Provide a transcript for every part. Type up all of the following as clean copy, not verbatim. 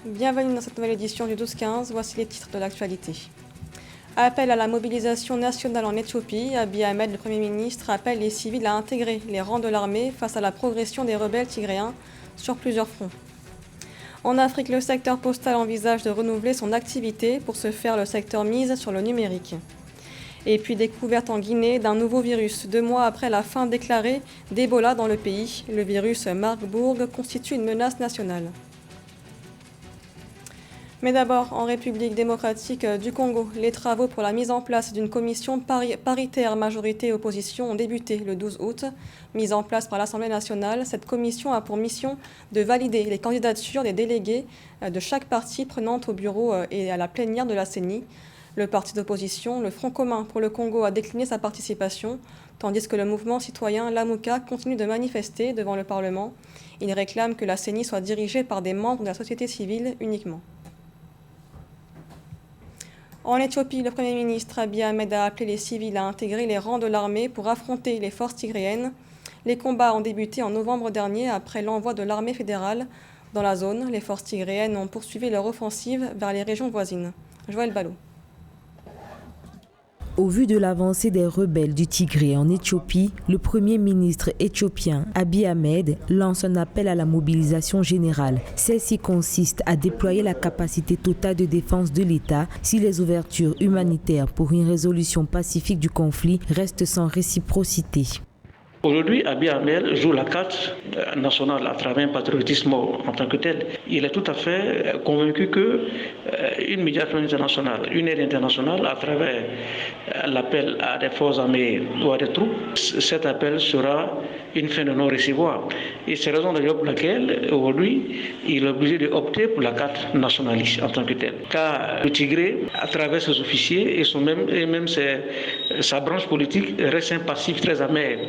Bienvenue dans cette nouvelle édition du 12-15, voici les titres de l'actualité. Appel à la mobilisation nationale en Éthiopie, Abiy Ahmed, le Premier ministre, appelle les civils à intégrer les rangs de l'armée face à la progression des rebelles tigréens sur plusieurs fronts. En Afrique, le secteur postal envisage de renouveler son activité. Pour ce faire, le secteur mise sur le numérique. Et puis découverte en Guinée d'un nouveau virus. 2 mois après la fin déclarée d'Ebola dans le pays, le virus Marburg constitue une menace nationale. Mais d'abord, en République démocratique du Congo, les travaux pour la mise en place d'une commission paritaire majorité-opposition ont débuté le 12 août. Mise en place par l'Assemblée nationale, cette commission a pour mission de valider les candidatures des délégués de chaque partie prenante au bureau et à la plénière de la CENI. Le parti d'opposition, le Front commun pour le Congo, a décliné sa participation, tandis que le mouvement citoyen Lamuka continue de manifester devant le Parlement. Il réclame que la CENI soit dirigée par des membres de la société civile uniquement. En Éthiopie, le Premier ministre Abiy Ahmed a appelé les civils à intégrer les rangs de l'armée pour affronter les forces tigréennes. Les combats ont débuté en novembre dernier après l'envoi de l'armée fédérale dans la zone. Les forces tigréennes ont poursuivi leur offensive vers les régions voisines. Joël Ballot. Au vu de l'avancée des rebelles du Tigré en Éthiopie, le Premier ministre éthiopien Abiy Ahmed lance un appel à la mobilisation générale. Celle-ci consiste à déployer la capacité totale de défense de l'État si les ouvertures humanitaires pour une résolution pacifique du conflit restent sans réciprocité. Aujourd'hui, Abiy Ahmed joue la carte nationale à travers un patriotisme en tant que tel. Il est tout à fait convaincu qu'une médiation internationale, une aide internationale à travers l'appel à des forces armées ou à des troupes, cet appel sera une fin de non-recevoir. Et c'est la raison d'ailleurs pour laquelle aujourd'hui, il est obligé d'opter pour la carte nationaliste en tant que telle. Car le Tigré, à travers ses officiers et même sa branche politique, reste un passif très amer.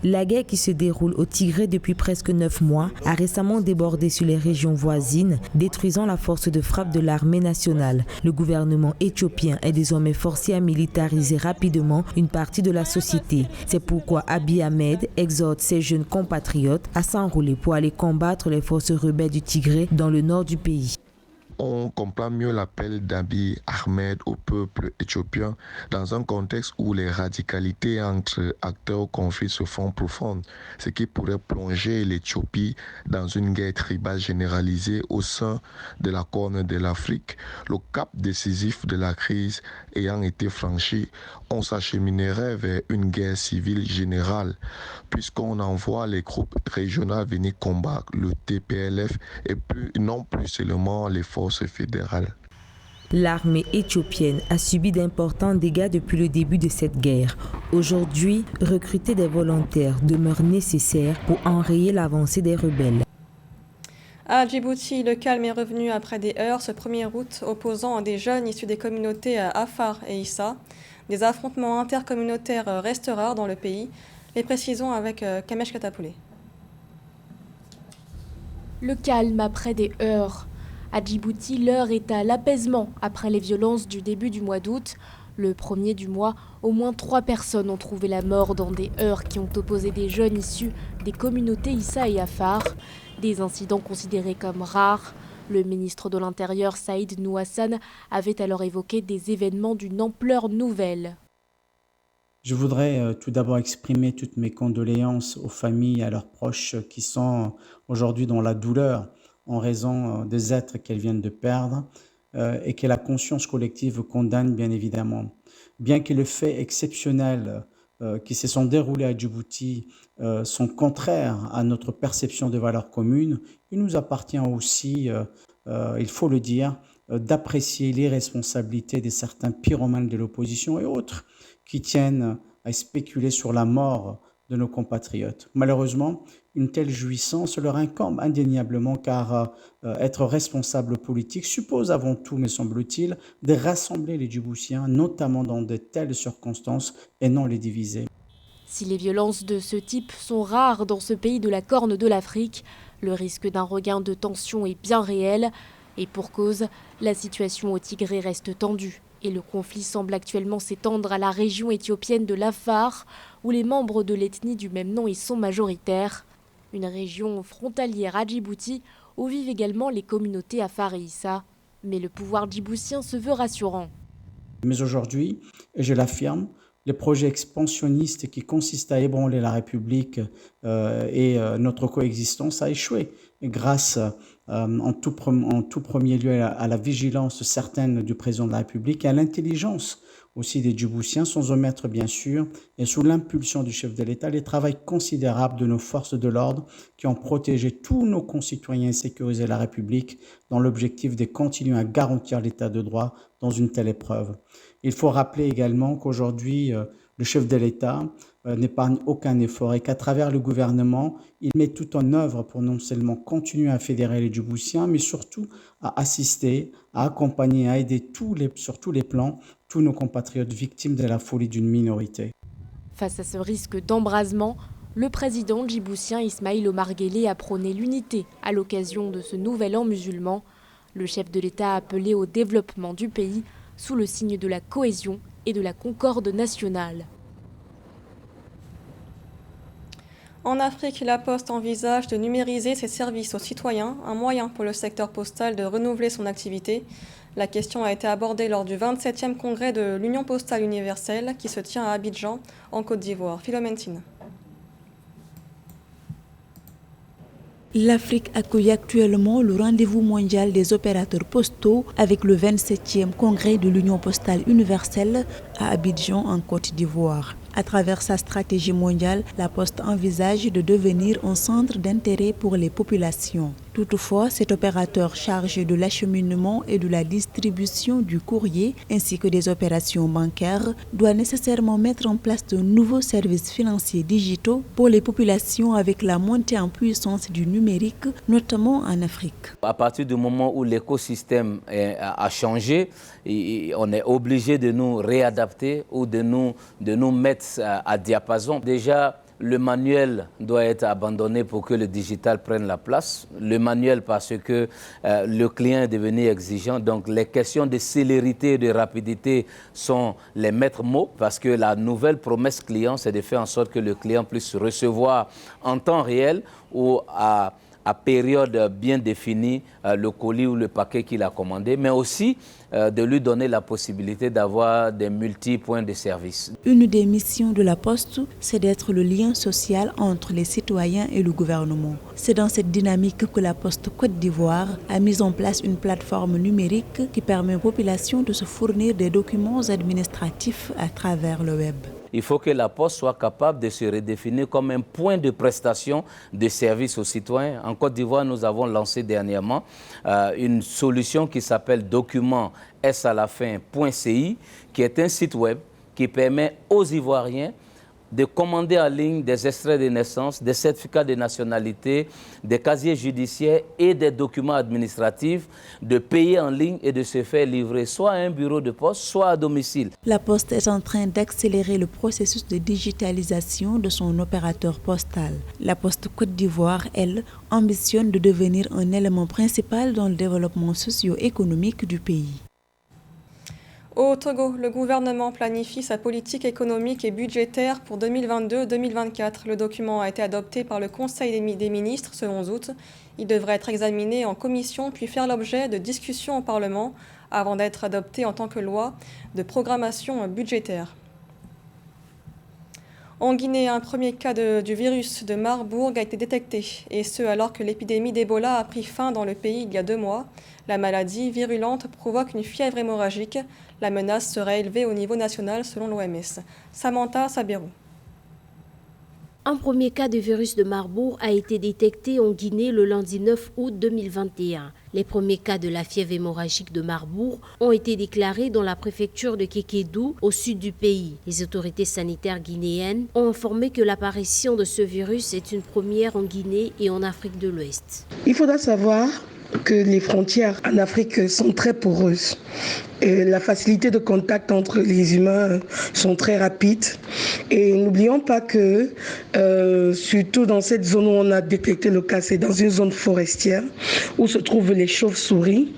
La guerre qui se déroule au Tigré depuis presque 9 mois a récemment débordé sur les régions voisines, détruisant la force de frappe de l'armée nationale. Le gouvernement éthiopien est désormais forcé à militariser rapidement une partie de la société. C'est pourquoi Abiy Ahmed exhorte ses jeunes compatriotes à s'enrôler pour aller combattre les forces rebelles du Tigré dans le nord du pays. On comprend mieux l'appel d'Abiy Ahmed au peuple éthiopien dans un contexte où les radicalités entre acteurs au conflit se font profondes, ce qui pourrait plonger l'Éthiopie dans une guerre tribale généralisée au sein de la Corne de l'Afrique. Le cap décisif de la crise ayant été franchi, on s'acheminerait vers une guerre civile générale, puisqu'on envoie les groupes régionaux venir combattre le TPLF et non plus seulement les forces fédérales. L'armée éthiopienne a subi d'importants dégâts depuis le début de cette guerre. Aujourd'hui, recruter des volontaires demeure nécessaire pour enrayer l'avancée des rebelles. À Djibouti, le calme est revenu après des heurts ce 1er août opposant des jeunes issus des communautés Afar et Issa. Des affrontements intercommunautaires restent rares dans le pays. Les précisions avec Kamesh Katapoulé. Le calme après des heurts. À Djibouti, l'heure est à l'apaisement après les violences du début du mois d'août. Le premier du mois, au moins 3 personnes ont trouvé la mort dans des heurts qui ont opposé des jeunes issus des communautés Issa et Afar. Des incidents considérés comme rares. Le ministre de l'Intérieur, Saïd Nouhassan, avait alors évoqué des événements d'une ampleur nouvelle. Je voudrais tout d'abord exprimer toutes mes condoléances aux familles et à leurs proches qui sont aujourd'hui dans la douleur en raison des êtres qu'elles viennent de perdre et que la conscience collective condamne bien évidemment. Bien que les faits exceptionnels qui se sont déroulés à Djibouti sont contraires à notre perception de valeurs communes, il nous appartient aussi, il faut le dire, d'apprécier les responsabilités de certains pyromanes de l'opposition et autres qui tiennent à spéculer sur la mort de nos compatriotes. Malheureusement, une telle jouissance leur incombe indéniablement car être responsable politique suppose avant tout, me semble-t-il, de rassembler les Djiboutiens, notamment dans de telles circonstances, et non les diviser. Si les violences de ce type sont rares dans ce pays de la Corne de l'Afrique, le risque d'un regain de tension est bien réel. Et pour cause, la situation au Tigré reste tendue. Et le conflit semble actuellement s'étendre à la région éthiopienne de l'Afar, où les membres de l'ethnie du même nom y sont majoritaires. Une région frontalière à Djibouti, où vivent également les communautés Afar et Issa. Mais le pouvoir djiboutien se veut rassurant. Mais aujourd'hui, et je l'affirme, les projets expansionnistes qui consistent à ébranler la République et notre coexistence a échoué. Et grâce en tout premier lieu à la vigilance certaine du président de la République et à l'intelligence aussi des Djiboutiens, sans omettre bien sûr, et sous l'impulsion du chef de l'État, les travaux considérables de nos forces de l'ordre qui ont protégé tous nos concitoyens et sécurisé la République dans l'objectif de continuer à garantir l'état de droit dans une telle épreuve. Il faut rappeler également qu'aujourd'hui, le chef de l'État n'épargne aucun effort et qu'à travers le gouvernement, il met tout en œuvre pour non seulement continuer à fédérer les Djiboutiens, mais surtout à assister, à accompagner, à aider sur tous les plans tous nos compatriotes victimes de la folie d'une minorité. Face à ce risque d'embrasement, le président djiboutien Ismaïl Omar Guelleh a prôné l'unité à l'occasion de ce nouvel an musulman. Le chef de l'État a appelé au développement du pays sous le signe de la cohésion et de la concorde nationale. En Afrique, la Poste envisage de numériser ses services aux citoyens, un moyen pour le secteur postal de renouveler son activité. La question a été abordée lors du 27e congrès de l'Union postale universelle qui se tient à Abidjan, en Côte d'Ivoire. Philomentine. L'Afrique accueille actuellement le rendez-vous mondial des opérateurs postaux avec le 27e congrès de l'Union postale universelle à Abidjan en Côte d'Ivoire. À travers sa stratégie mondiale, la Poste envisage de devenir un centre d'intérêt pour les populations. Toutefois, cet opérateur chargé de l'acheminement et de la distribution du courrier ainsi que des opérations bancaires doit nécessairement mettre en place de nouveaux services financiers digitaux pour les populations avec la montée en puissance du numérique, notamment en Afrique. À partir du moment où l'écosystème a changé, on est obligé de nous réadapter ou de nous mettre à diapason. Déjà, le manuel doit être abandonné pour que le digital prenne la place. Le manuel parce que le client est devenu exigeant. Donc les questions de célérité et de rapidité sont les maîtres mots parce que la nouvelle promesse client, c'est de faire en sorte que le client puisse recevoir en temps réel ou à période bien définie le colis ou le paquet qu'il a commandé, mais aussi de lui donner la possibilité d'avoir des multi-points de service. Une des missions de la Poste, c'est d'être le lien social entre les citoyens et le gouvernement. C'est dans cette dynamique que la Poste Côte d'Ivoire a mis en place une plateforme numérique qui permet aux populations de se fournir des documents administratifs à travers le web. Il faut que la Poste soit capable de se redéfinir comme un point de prestation de services aux citoyens. En Côte d'Ivoire, nous avons lancé dernièrement une solution qui s'appelle document.ci, qui est un site web qui permet aux Ivoiriens de commander en ligne des extraits de naissance, des certificats de nationalité, des casiers judiciaires et des documents administratifs, de payer en ligne et de se faire livrer soit à un bureau de poste, soit à domicile. La Poste est en train d'accélérer le processus de digitalisation de son opérateur postal. La Poste Côte d'Ivoire, elle, ambitionne de devenir un élément principal dans le développement socio-économique du pays. Au Togo, le gouvernement planifie sa politique économique et budgétaire pour 2022-2024. Le document a été adopté par le Conseil des ministres ce 11 août. Il devrait être examiné en commission puis faire l'objet de discussions au Parlement avant d'être adopté en tant que loi de programmation budgétaire. En Guinée, un premier cas du virus de Marburg a été détecté, et ce alors que l'épidémie d'Ebola a pris fin dans le pays il y a 2 mois. La maladie virulente provoque une fièvre hémorragique. La menace serait élevée au niveau national selon l'OMS. Samantha Sabirou. Un premier cas de virus de Marburg a été détecté en Guinée le lundi 9 août 2021. Les premiers cas de la fièvre hémorragique de Marburg ont été déclarés dans la préfecture de Kékédou, au sud du pays. Les autorités sanitaires guinéennes ont informé que l'apparition de ce virus est une première en Guinée et en Afrique de l'Ouest. Il faudra savoir que les frontières en Afrique sont très poreuses. la facilité de contact entre les humains sont très rapides. Et n'oublions pas que, surtout dans cette zone où on a détecté le cas, c'est dans une zone forestière où se trouvent les chauves-souris.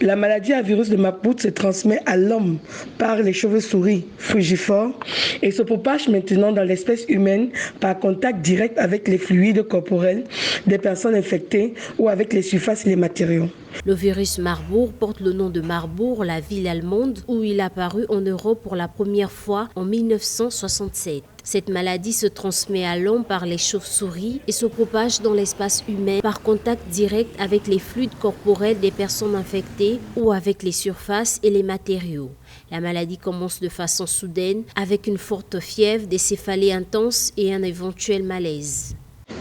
La maladie à virus de Marburg se transmet à l'homme par les chauves-souris frugivores et se propage maintenant dans l'espèce humaine par contact direct avec les fluides corporels des personnes infectées ou avec les surfaces et les matériaux. Le virus Marburg porte le nom de Marbourg, la ville allemande, où il est apparu en Europe pour la première fois en 1967. Cette maladie se transmet à l'homme par les chauves-souris et se propage dans l'espace humain par contact direct avec les fluides corporels des personnes infectées ou avec les surfaces et les matériaux. La maladie commence de façon soudaine avec une forte fièvre, des céphalées intenses et un éventuel malaise.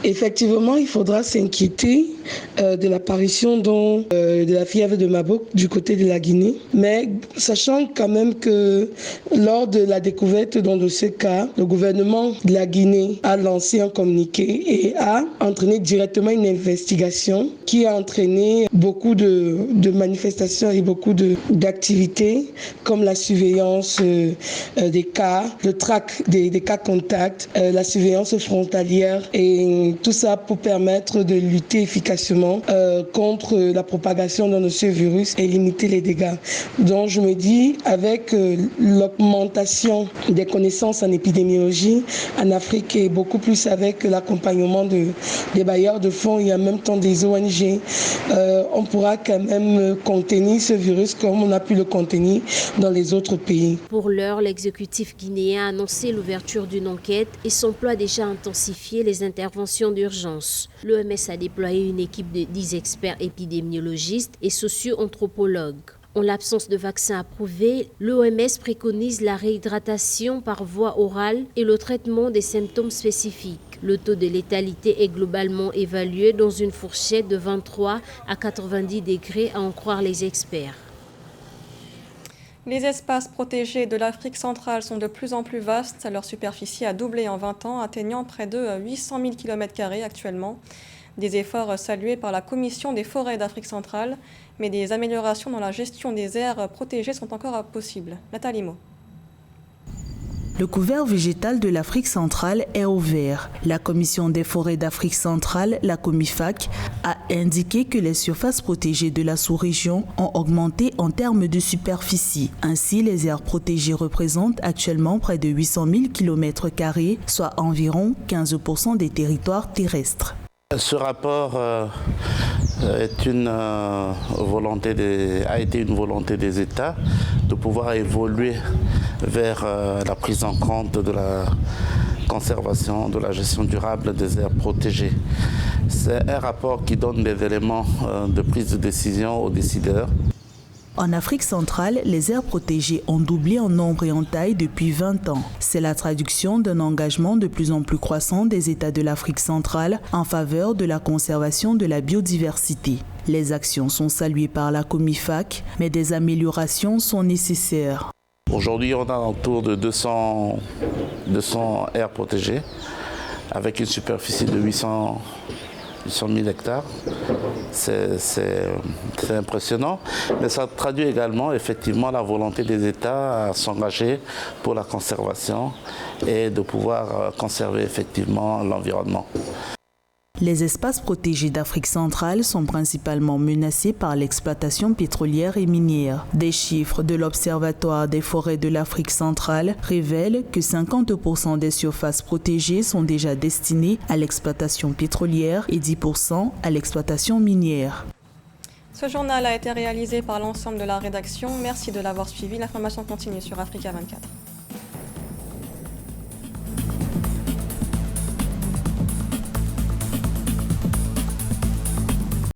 Effectivement, il faudra s'inquiéter de l'apparition de la fièvre de Marburg du côté de la Guinée. Mais sachant quand même que lors de la découverte de ce cas, le gouvernement de la Guinée a lancé un communiqué et a entraîné directement une investigation qui a entraîné beaucoup de manifestations et beaucoup d'activités comme la surveillance des cas, le track des cas contacts, la surveillance frontalière et tout ça pour permettre de lutter efficacement contre la propagation de ce virus et limiter les dégâts. Donc je me dis, avec l'augmentation des connaissances en épidémiologie en Afrique et beaucoup plus avec l'accompagnement des bailleurs de fonds et en même temps des ONG, on pourra quand même contenir ce virus comme on a pu le contenir dans les autres pays. Pour l'heure, l'exécutif guinéen a annoncé l'ouverture d'une enquête et s'emploie déjà à intensifier les interventions d'urgence. L'OMS a déployé une équipe de 10 experts épidémiologistes et socio-anthropologues. En l'absence de vaccins approuvés, l'OMS préconise la réhydratation par voie orale et le traitement des symptômes spécifiques. Le taux de létalité est globalement évalué dans une fourchette de 23 à 90 degrés à en croire les experts. Les espaces protégés de l'Afrique centrale sont de plus en plus vastes. Leur superficie a doublé en 20 ans, atteignant près de 800 000 km² actuellement. Des efforts salués par la Commission des forêts d'Afrique centrale, mais des améliorations dans la gestion des aires protégées sont encore possibles. Nathalie Mo. Le couvert végétal de l'Afrique centrale est au vert. La Commission des forêts d'Afrique centrale, la COMIFAC, a indiqué que les surfaces protégées de la sous-région ont augmenté en termes de superficie. Ainsi, les aires protégées représentent actuellement près de 800 000 km², soit environ 15% des territoires terrestres. Ce rapport a été une volonté des États de pouvoir évoluer vers la prise en compte de la conservation, de la gestion durable des aires protégées. C'est un rapport qui donne des éléments de prise de décision aux décideurs. En Afrique centrale, les aires protégées ont doublé en nombre et en taille depuis 20 ans. C'est la traduction d'un engagement de plus en plus croissant des États de l'Afrique centrale en faveur de la conservation de la biodiversité. Les actions sont saluées par la COMIFAC, mais des améliorations sont nécessaires. Aujourd'hui, on a autour de 200 aires protégées avec une superficie de 800 000 hectares. C'est impressionnant, mais ça traduit également effectivement la volonté des États à s'engager pour la conservation et de pouvoir conserver effectivement l'environnement. Les espaces protégés d'Afrique centrale sont principalement menacés par l'exploitation pétrolière et minière. Des chiffres de l'Observatoire des forêts de l'Afrique centrale révèlent que 50% des surfaces protégées sont déjà destinées à l'exploitation pétrolière et 10% à l'exploitation minière. Ce journal a été réalisé par l'ensemble de la rédaction. Merci de l'avoir suivi. L'information continue sur Africa 24.